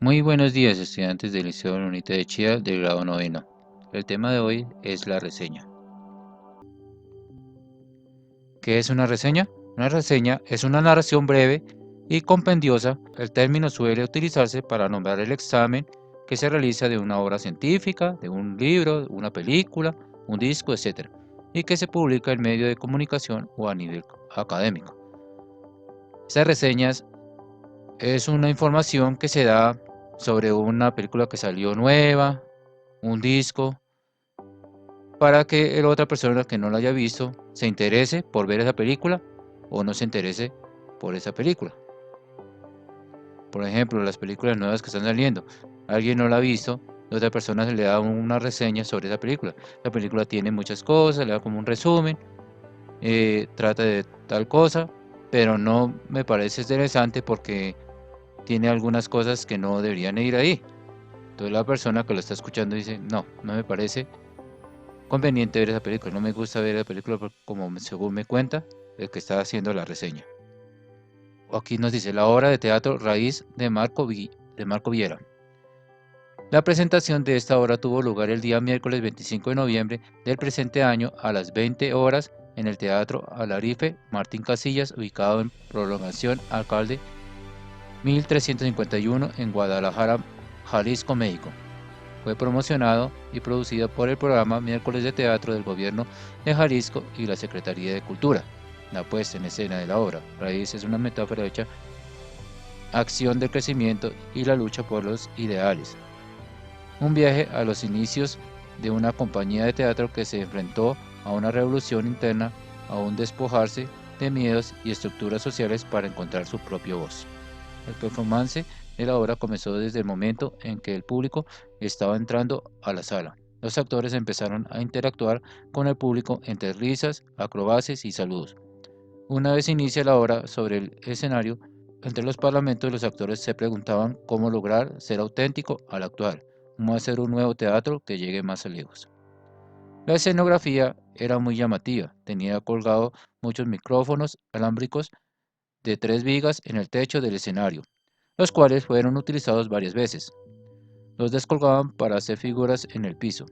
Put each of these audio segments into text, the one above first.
Muy buenos días, estudiantes del Liceo Unite de Chía del grado noveno. El tema de hoy es la reseña. ¿Qué es una reseña? Una reseña es una narración breve y compendiosa. El término suele utilizarse para nombrar el examen que se realiza de una obra científica, de un libro, una película, un disco, etc. y que se publica en medio de comunicación o a nivel académico. Estas reseñas es una información que se da sobre una película que salió nueva, un disco, para que la otra persona que no la haya visto se interese por ver esa película o no se interese por esa película. Por ejemplo, las películas nuevas que están saliendo, alguien no la ha visto, la otra persona se le da una reseña sobre esa película. La película tiene muchas cosas, le da como un resumen, trata de tal cosa, pero no me parece interesante porque tiene algunas cosas que no deberían ir ahí. Entonces la persona que lo está escuchando dice, no me parece conveniente ver esa película. No me gusta ver la película como según me cuenta el que está haciendo la reseña. Aquí nos dice la obra de teatro Raíz de Marco Viera. La presentación de esta obra tuvo lugar el día miércoles 25 de noviembre del presente año a las 20 horas en el Teatro Alarife Martín Casillas, ubicado en Prolongación Alcalde 1351 en Guadalajara, Jalisco, México. Fue promocionado y producido por el programa Miércoles de Teatro del Gobierno de Jalisco y la Secretaría de Cultura. La puesta en escena de la obra Raíz es una metáfora hecha acción del crecimiento y la lucha por los ideales. Un viaje a los inicios de una compañía de teatro que se enfrentó a una revolución interna, a un despojarse de miedos y estructuras sociales para encontrar su propia voz. El performance de la obra comenzó desde el momento en que el público estaba entrando a la sala. Los actores empezaron a interactuar con el público entre risas, acrobacias y saludos. Una vez inicia la obra sobre el escenario, entre los parlamentos los actores se preguntaban cómo lograr ser auténtico al actuar, cómo hacer un nuevo teatro que llegue más lejos. La escenografía era muy llamativa, tenía colgado muchos micrófonos alámbricos de 3 vigas en el techo del escenario, los cuales fueron utilizados varias veces. Los descolgaban para hacer figuras en el piso.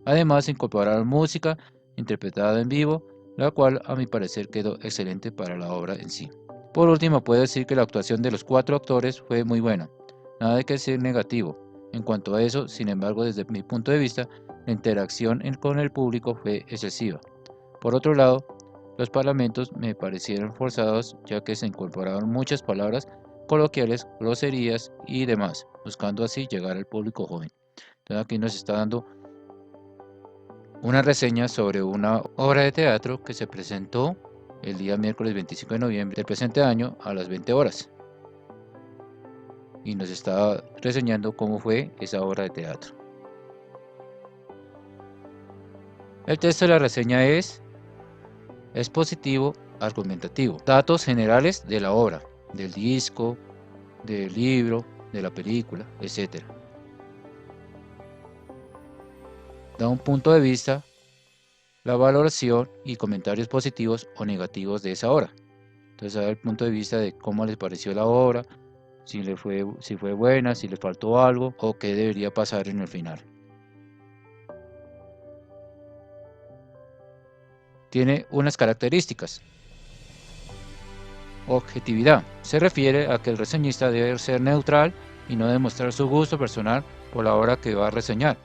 Además, incorporaron música interpretada en vivo, la cual a mi parecer quedó excelente para la obra en sí. Por último, puedo decir que la actuación de los 4 actores fue muy buena. Nada de que decir negativo. En cuanto a eso, sin embargo, desde mi punto de vista, la interacción con el público fue excesiva. Por otro lado, los parlamentos me parecieron forzados ya que se incorporaron muchas palabras coloquiales, groserías y demás, buscando así llegar al público joven. Entonces aquí nos está dando una reseña sobre una obra de teatro que se presentó el día miércoles 25 de noviembre del presente año a las 20 horas. Y nos está reseñando cómo fue esa obra de teatro. El texto de la reseña es expositivo, argumentativo. Datos generales de la obra, del disco, del libro, de la película, etc. Da un punto de vista, la valoración y comentarios positivos o negativos de esa obra. Entonces da el punto de vista de cómo les pareció la obra, si fue buena, si le faltó algo o qué debería pasar en el final. Tiene unas características. Objetividad. Se refiere a que el reseñista debe ser neutral y no demostrar su gusto personal por la obra que va a reseñar.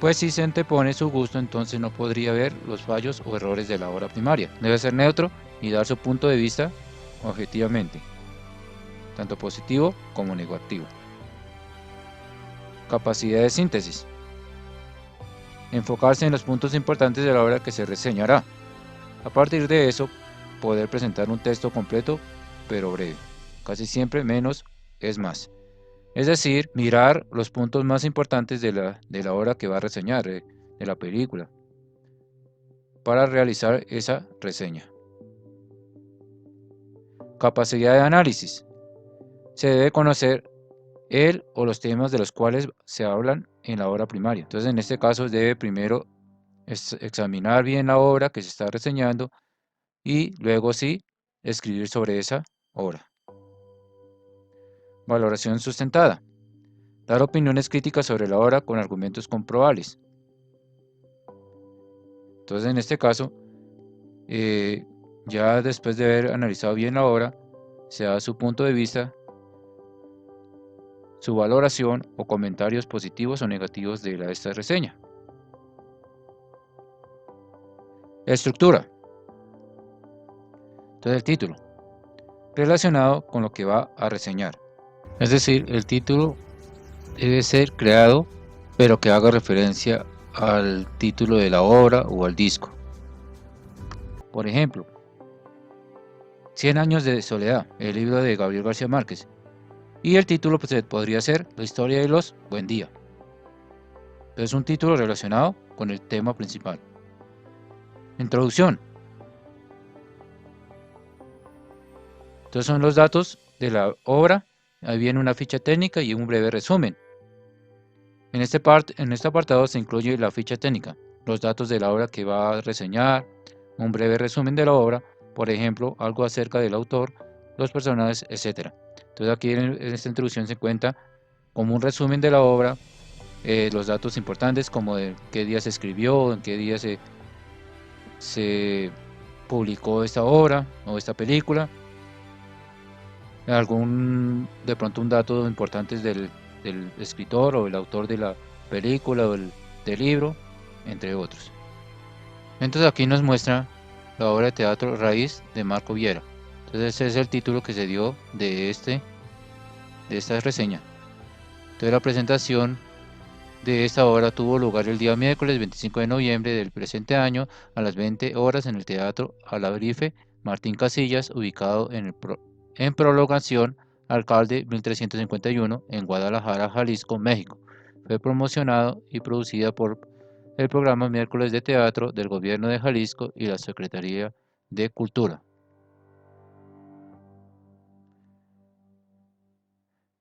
Pues si se antepone su gusto, entonces no podría ver los fallos o errores de la obra primaria. Debe ser neutro y dar su punto de vista objetivamente, tanto positivo como negativo. Capacidad de síntesis. Enfocarse en los puntos importantes de la obra que se reseñará. A partir de eso, poder presentar un texto completo pero breve. Casi siempre menos es más. Es decir, mirar los puntos más importantes de la obra que va a reseñar, de la película, para realizar esa reseña. Capacidad de análisis. Se debe conocer el o los temas de los cuales se hablan en la obra primaria. Entonces, en este caso, debe primero examinar bien la obra que se está reseñando y luego sí escribir sobre esa obra. Valoración sustentada. Dar opiniones críticas sobre la obra con argumentos comprobables. Entonces, en este caso, ya después de haber analizado bien la obra, se da su punto de vista, su valoración o comentarios positivos o negativos de esta reseña. Estructura. Entonces, el título, relacionado con lo que va a reseñar. Es decir, el título debe ser creado, pero que haga referencia al título de la obra o al disco. Por ejemplo, 100 años de soledad, el libro de Gabriel García Márquez. Y el título pues, podría ser La historia de los Buen Día. Es un título relacionado con el tema principal. Introducción. Entonces son los datos de la obra. Ahí viene una ficha técnica y un breve resumen. En este apartado se incluye la ficha técnica, los datos de la obra que va a reseñar, un breve resumen de la obra, por ejemplo, algo acerca del autor, los personajes, etc. Entonces aquí en esta introducción se cuenta como un resumen de la obra, los datos importantes como de qué día se escribió, en qué día se publicó esta obra o esta película, de pronto un dato importante del escritor o el autor de la película o del libro, entre otros. Entonces aquí nos muestra la obra de teatro Raíz de Marco Viera. Entonces ese es el título que se dio de esta reseña. Entonces la presentación de esta obra tuvo lugar el día miércoles 25 de noviembre del presente año a las 20 horas en el Teatro Alabrife Martín Casillas, ubicado en Prolongación Alcalde 1351 en Guadalajara, Jalisco, México. Fue promocionado y producida por el programa Miércoles de Teatro del Gobierno de Jalisco y la Secretaría de Cultura.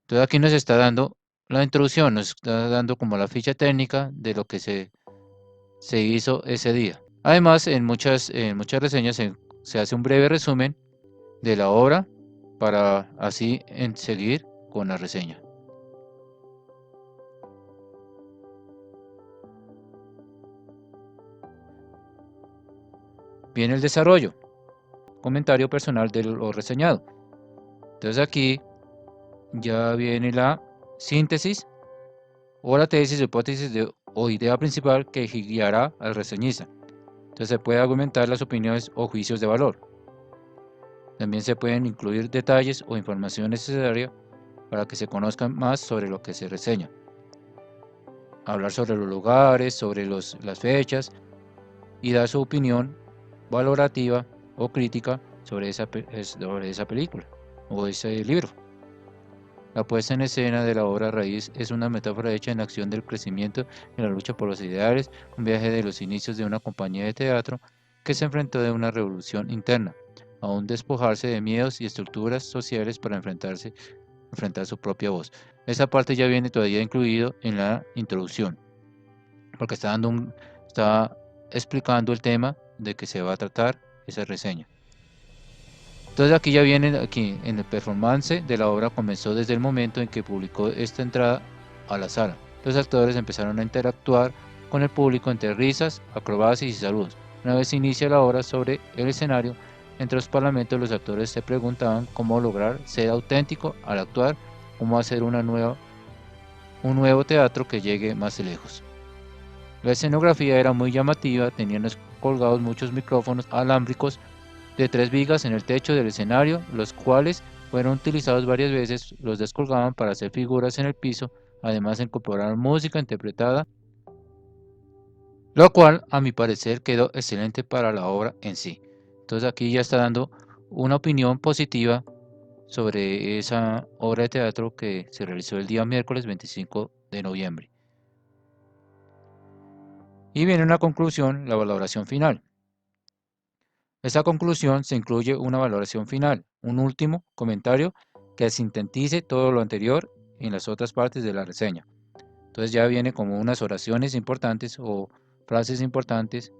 Entonces aquí nos está dando la introducción, nos está dando como la ficha técnica de lo que se hizo ese día. Además, en muchas reseñas se hace un breve resumen de la obra para así seguir con la reseña. Viene el desarrollo, comentario personal de lo reseñado. Entonces aquí ya viene la síntesis o la tesis, hipótesis o idea principal que guiará al reseñista. Entonces se puede argumentar las opiniones o juicios de valor. También se pueden incluir detalles o información necesaria para que se conozcan más sobre lo que se reseña. Hablar sobre los lugares, sobre las fechas y dar su opinión valorativa o crítica sobre esa película o ese libro. La puesta en escena de la obra raíz es una metáfora hecha en acción del crecimiento y la lucha por los ideales, un viaje de los inicios de una compañía de teatro que se enfrentó a una revolución interna, a un despojarse de miedos y estructuras sociales para enfrentar su propia voz. Esa parte ya viene todavía incluido en la introducción, porque está explicando el tema de que se va a tratar esa reseña. Entonces aquí ya viene, aquí en el performance de la obra comenzó desde el momento en que publicó esta entrada a la sala. Los actores empezaron a interactuar con el público entre risas, acrobacias y saludos. Una vez inicia la obra sobre el escenario, entre los parlamentos los actores se preguntaban cómo lograr ser auténtico al actuar, cómo hacer un nuevo teatro que llegue más lejos. La escenografía era muy llamativa, tenían colgados muchos micrófonos alámbricos de 3 vigas en el techo del escenario, los cuales fueron utilizados varias veces, los descolgaban para hacer figuras en el piso, además incorporaron música interpretada, lo cual a mi parecer quedó excelente para la obra en sí. Entonces aquí ya está dando una opinión positiva sobre esa obra de teatro que se realizó el día miércoles 25 de noviembre. Y viene una conclusión, la valoración final. Esta conclusión se incluye una valoración final, un último comentario que sintetice todo lo anterior en las otras partes de la reseña. Entonces ya viene como unas oraciones importantes o frases importantes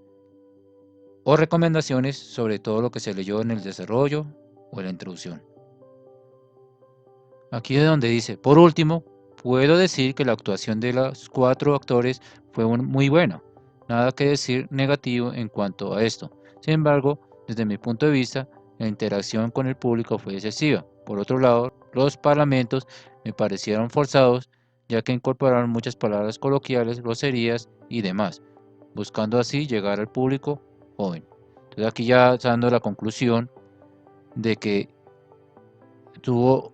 o recomendaciones sobre todo lo que se leyó en el desarrollo o en la introducción. Aquí es donde dice, por último, puedo decir que la actuación de los 4 actores fue muy buena. Nada que decir negativo en cuanto a esto. Sin embargo, desde mi punto de vista, la interacción con el público fue excesiva. Por otro lado, los parlamentos me parecieron forzados, ya que incorporaron muchas palabras coloquiales, groserías y demás, buscando así llegar al público joven. Entonces aquí ya dando la conclusión de que tuvo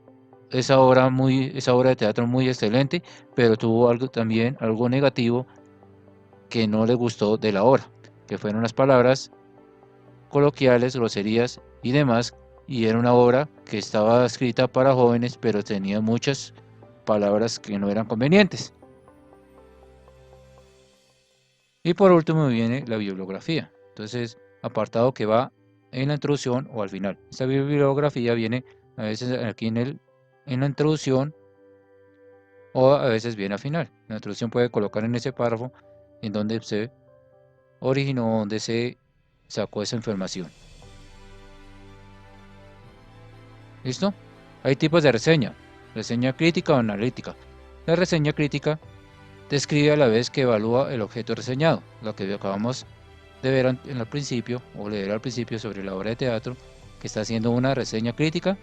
esa obra de teatro muy excelente, pero tuvo también algo negativo que no le gustó de la obra, que fueron las palabras coloquiales, groserías y demás, y era una obra que estaba escrita para jóvenes, pero tenía muchas palabras que no eran convenientes. Y por último viene la bibliografía. Entonces, apartado que va en la introducción o al final. Esta bibliografía viene a veces aquí en la introducción o a veces viene al final. La introducción puede colocar en ese párrafo en donde se originó, donde se sacó esa información. ¿Listo? Hay tipos de reseña. Reseña crítica o analítica. La reseña crítica describe a la vez que evalúa el objeto reseñado, lo que acabamos de ver en el principio, o leer al principio sobre la obra de teatro, que está haciendo una reseña crítica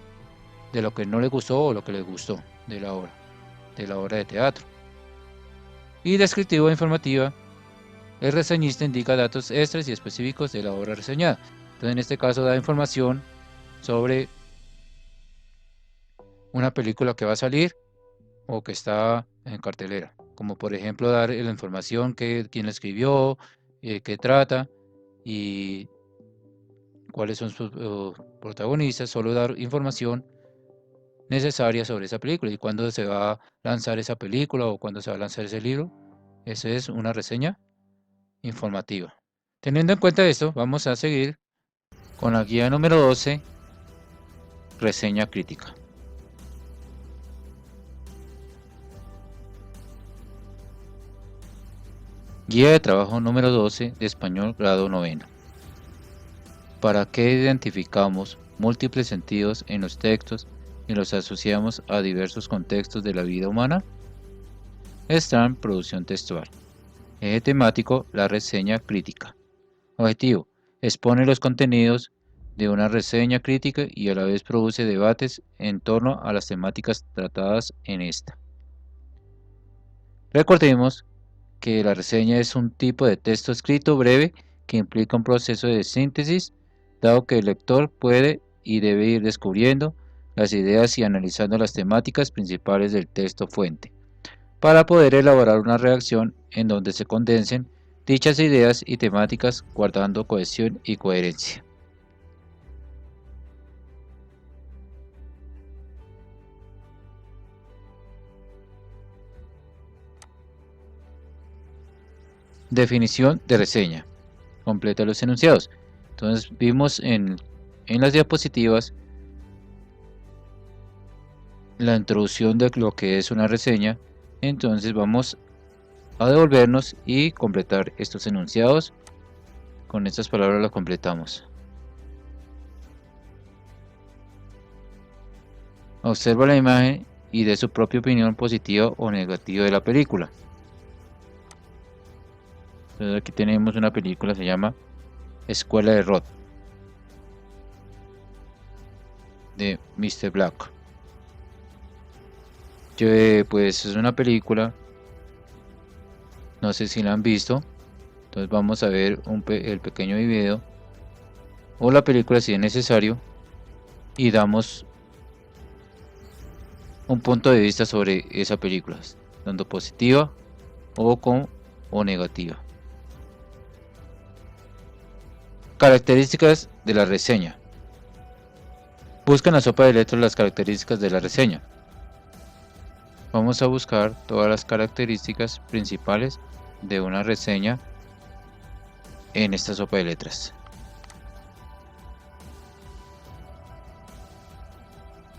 de lo que no le gustó o lo que le gustó de la obra de teatro. Y descriptiva o informativa, el reseñista indica datos extras y específicos de la obra reseñada. Entonces en este caso da información sobre una película que va a salir o que está en cartelera, como por ejemplo dar la información que quién la escribió, qué trata y cuáles son sus protagonistas, solo dar información necesaria sobre esa película y cuándo se va a lanzar esa película o cuándo se va a lanzar ese libro. Eso es una reseña informativa. Teniendo en cuenta esto, vamos a seguir con la guía número 12, reseña crítica. Guía de trabajo número 12 de español grado 9. ¿Para qué identificamos múltiples sentidos en los textos y los asociamos a diversos contextos de la vida humana? Strand, producción textual. Eje temático, la reseña crítica. Objetivo, expone los contenidos de una reseña crítica y a la vez produce debates en torno a las temáticas tratadas en esta. Recordemos que la reseña es un tipo de texto escrito breve que implica un proceso de síntesis, dado que el lector puede y debe ir descubriendo las ideas y analizando las temáticas principales del texto fuente, para poder elaborar una redacción en donde se condensen dichas ideas y temáticas guardando cohesión y coherencia. Definición de reseña. Completa los enunciados. Entonces vimos en las diapositivas la introducción de lo que es una reseña. Entonces vamos a devolvernos y completar estos enunciados. Con estas palabras lo completamos. Observa la imagen y dé su propia opinión positiva o negativa de la película. Entonces aquí tenemos una película, se llama Escuela de Rock, de Mr. Black. Pues es una película, no sé si la han visto, entonces vamos a ver el pequeño video o la película si es necesario y damos un punto de vista sobre esa película, tanto positiva o negativa. Características de la reseña. Busca en la sopa de letras las características de la reseña. Vamos a buscar todas las características principales de una reseña en esta sopa de letras.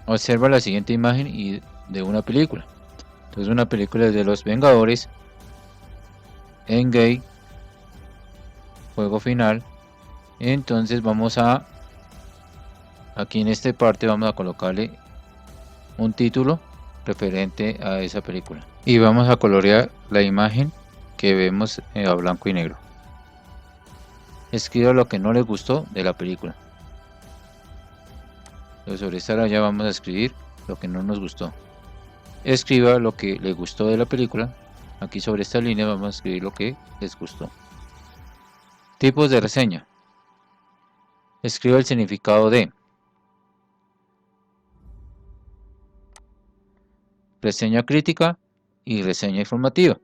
Observa la siguiente imagen de una película. Entonces una película de los Vengadores, Endgame, juego final. Entonces vamos aquí en esta parte vamos a colocarle un título referente a esa película. Y vamos a colorear la imagen que vemos a blanco y negro. Escriba lo que no le gustó de la película. Entonces sobre esta raya vamos a escribir lo que no nos gustó. Escriba lo que le gustó de la película. Aquí sobre esta línea vamos a escribir lo que les gustó. Tipos de reseña. Escriba el significado de reseña crítica y reseña informativa.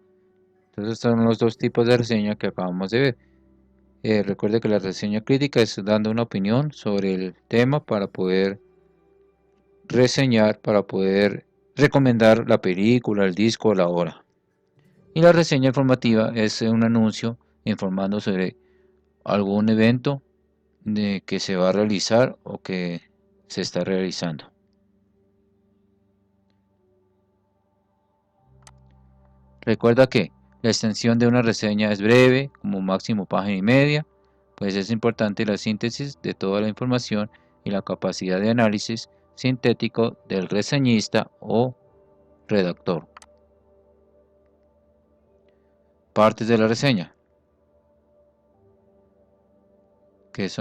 Entonces estos son los dos tipos de reseña que acabamos de ver. Recuerde que la reseña crítica es dando una opinión sobre el tema para poder reseñar, para poder recomendar la película, el disco o la obra. Y la reseña informativa es un anuncio informando sobre algún evento que se va a realizar o que se está realizando. Recuerda que la extensión de una reseña es breve, como máximo página y media, pues es importante la síntesis de toda la información y la capacidad de análisis sintético del reseñista o redactor. Partes de la reseña, que es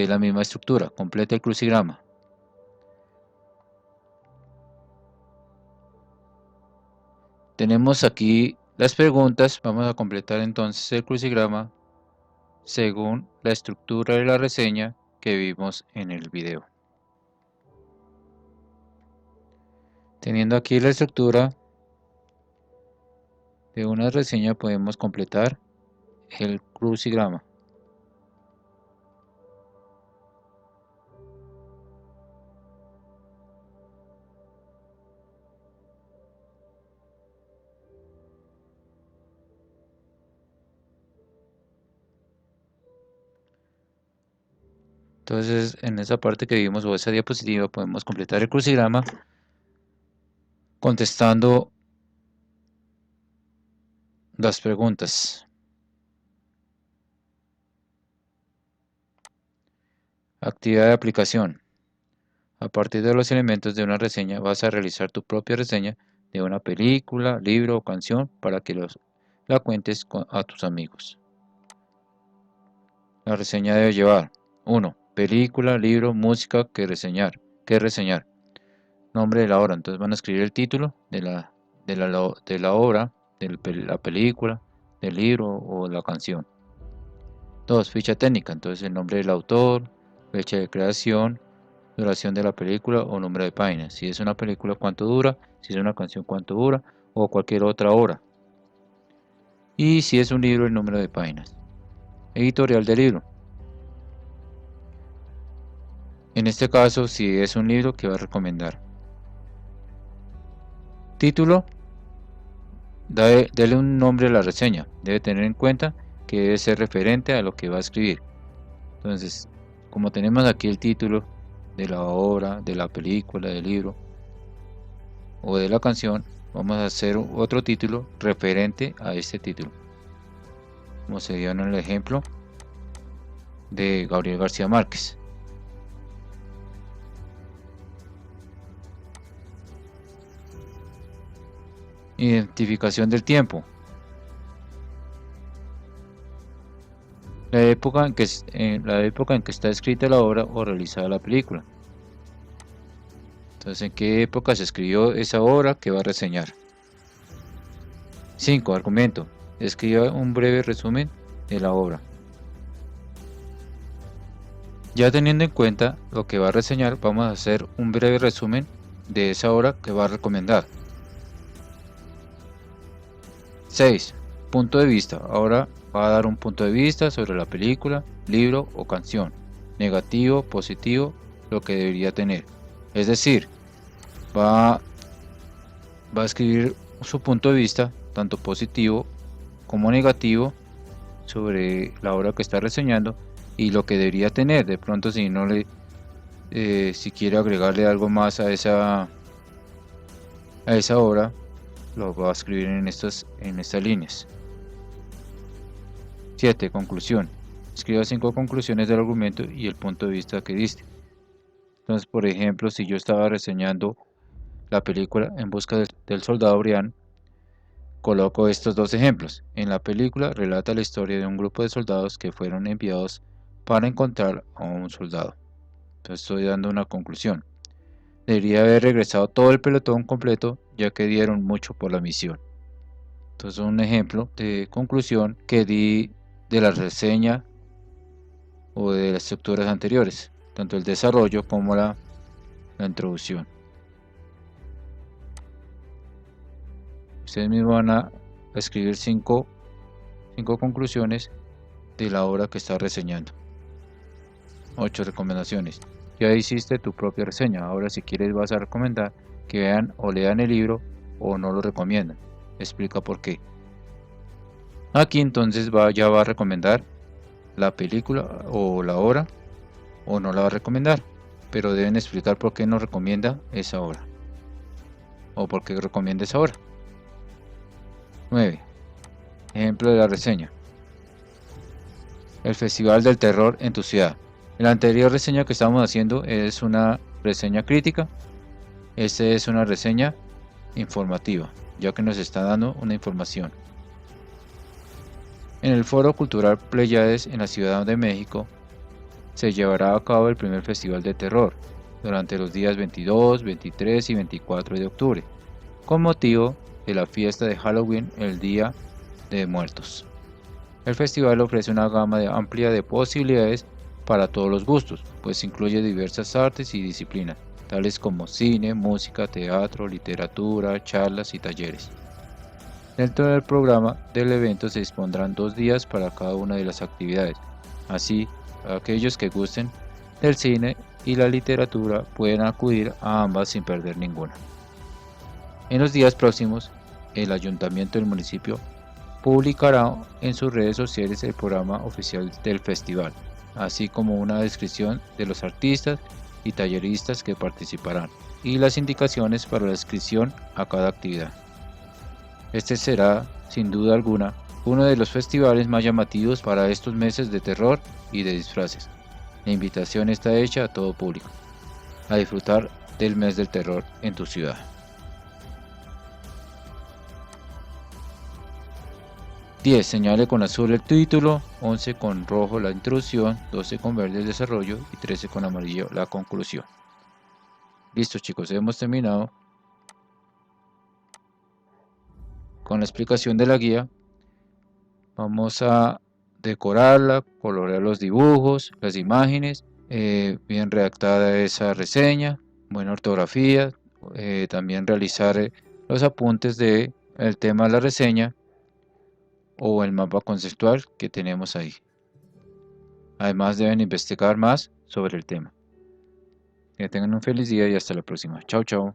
la misma estructura. Completa el crucigrama. Tenemos aquí las preguntas. Vamos a completar entonces el crucigrama según la estructura de la reseña que vimos en el video. Teniendo aquí la estructura de una reseña, podemos completar el crucigrama. Entonces, en esa parte que vimos o esa diapositiva podemos completar el crucigrama contestando las preguntas. Actividad de aplicación. A partir de los elementos de una reseña vas a realizar tu propia reseña de una película, libro o canción para que la cuentes a tus amigos. La reseña debe llevar 1. Película, libro, música que reseñar. Nombre de la obra. Entonces van a escribir el título de la obra, de la película, del libro o la canción. 2. Ficha técnica. Entonces el nombre del autor, fecha de creación, duración de la película o número de páginas. Si es una película, cuánto dura. Si es una canción, cuánto dura. O cualquier otra obra. Y si es un libro, el número de páginas. Editorial del libro. En este caso, si es un libro, que va a recomendar. Título. Dele un nombre a la reseña. Debe tener en cuenta que debe ser referente a lo que va a escribir. Entonces, como tenemos aquí el título de la obra, de la película, del libro o de la canción, vamos a hacer otro título referente a este título, como se dio en el ejemplo de Gabriel García Márquez. Identificación del tiempo. La época en que está escrita la obra o realizada la película. Entonces, ¿en qué época se escribió esa obra que va a reseñar? 5. Argumento. Escriba un breve resumen de la obra. Ya teniendo en cuenta lo que va a reseñar, vamos a hacer un breve resumen de esa obra que va a recomendar. 6. Punto de vista. Ahora va a dar un punto de vista sobre la película, libro o canción. Negativo, positivo, lo que debería tener. Es decir, va a escribir su punto de vista, tanto positivo como negativo, sobre la obra que está reseñando y lo que debería tener. De pronto, si no si quiere agregarle algo más a esa obra, lo va a escribir en estas líneas. 7. Conclusión. Escriba 5 conclusiones del argumento y el punto de vista que diste. Entonces, por ejemplo, si yo estaba reseñando la película En busca del soldado Brian, coloco estos dos ejemplos. En la película relata la historia de un grupo de soldados que fueron enviados para encontrar a un soldado. Entonces estoy dando una conclusión. Debería haber regresado todo el pelotón completo, ya que dieron mucho por la misión. Entonces un ejemplo de conclusión que di de la reseña o de las estructuras anteriores, tanto el desarrollo como la introducción. Ustedes mismos van a escribir cinco conclusiones de la obra que está reseñando. 8 recomendaciones. Ya hiciste tu propia reseña. Ahora si quieres vas a recomendar que vean o lean el libro o no lo recomiendan. Explica por qué. Aquí entonces ya va a recomendar la película o la obra o no la va a recomendar. Pero deben explicar por qué no recomienda esa obra. O por qué recomienda esa obra. 9. Ejemplo de la reseña. El Festival del Terror en tu ciudad. La anterior reseña que estamos haciendo es una reseña crítica. Esta es una reseña informativa, ya que nos está dando una información. En el Foro Cultural Pleiades en la Ciudad de México se llevará a cabo el primer Festival de Terror durante los días 22, 23 y 24 de octubre, con motivo de la fiesta de Halloween, el Día de Muertos. El festival ofrece una gama amplia de posibilidades para todos los gustos, pues incluye diversas artes y disciplinas, tales como cine, música, teatro, literatura, charlas y talleres. Dentro del programa del evento se dispondrán 2 días para cada una de las actividades. Así, aquellos que gusten del cine y la literatura pueden acudir a ambas sin perder ninguna. En los días próximos, el ayuntamiento del municipio publicará en sus redes sociales el programa oficial del festival, así como una descripción de los artistas y talleristas que participarán y las indicaciones para la inscripción a cada actividad. Este será, sin duda alguna, uno de los festivales más llamativos para estos meses de terror y de disfraces. La invitación está hecha a todo público, a disfrutar del mes del terror en tu ciudad. 10. Señale con azul el título, 11 con rojo la introducción, 12 con verde el desarrollo y 13 con amarillo la conclusión. Listo chicos, hemos terminado con la explicación de la guía. Vamos a decorarla, colorear los dibujos, las imágenes, bien redactada esa reseña, buena ortografía, también realizar los apuntes del tema de la reseña o el mapa conceptual que tenemos ahí. Además deben investigar más sobre el tema. Que tengan un feliz día y hasta la próxima. Chao, chao.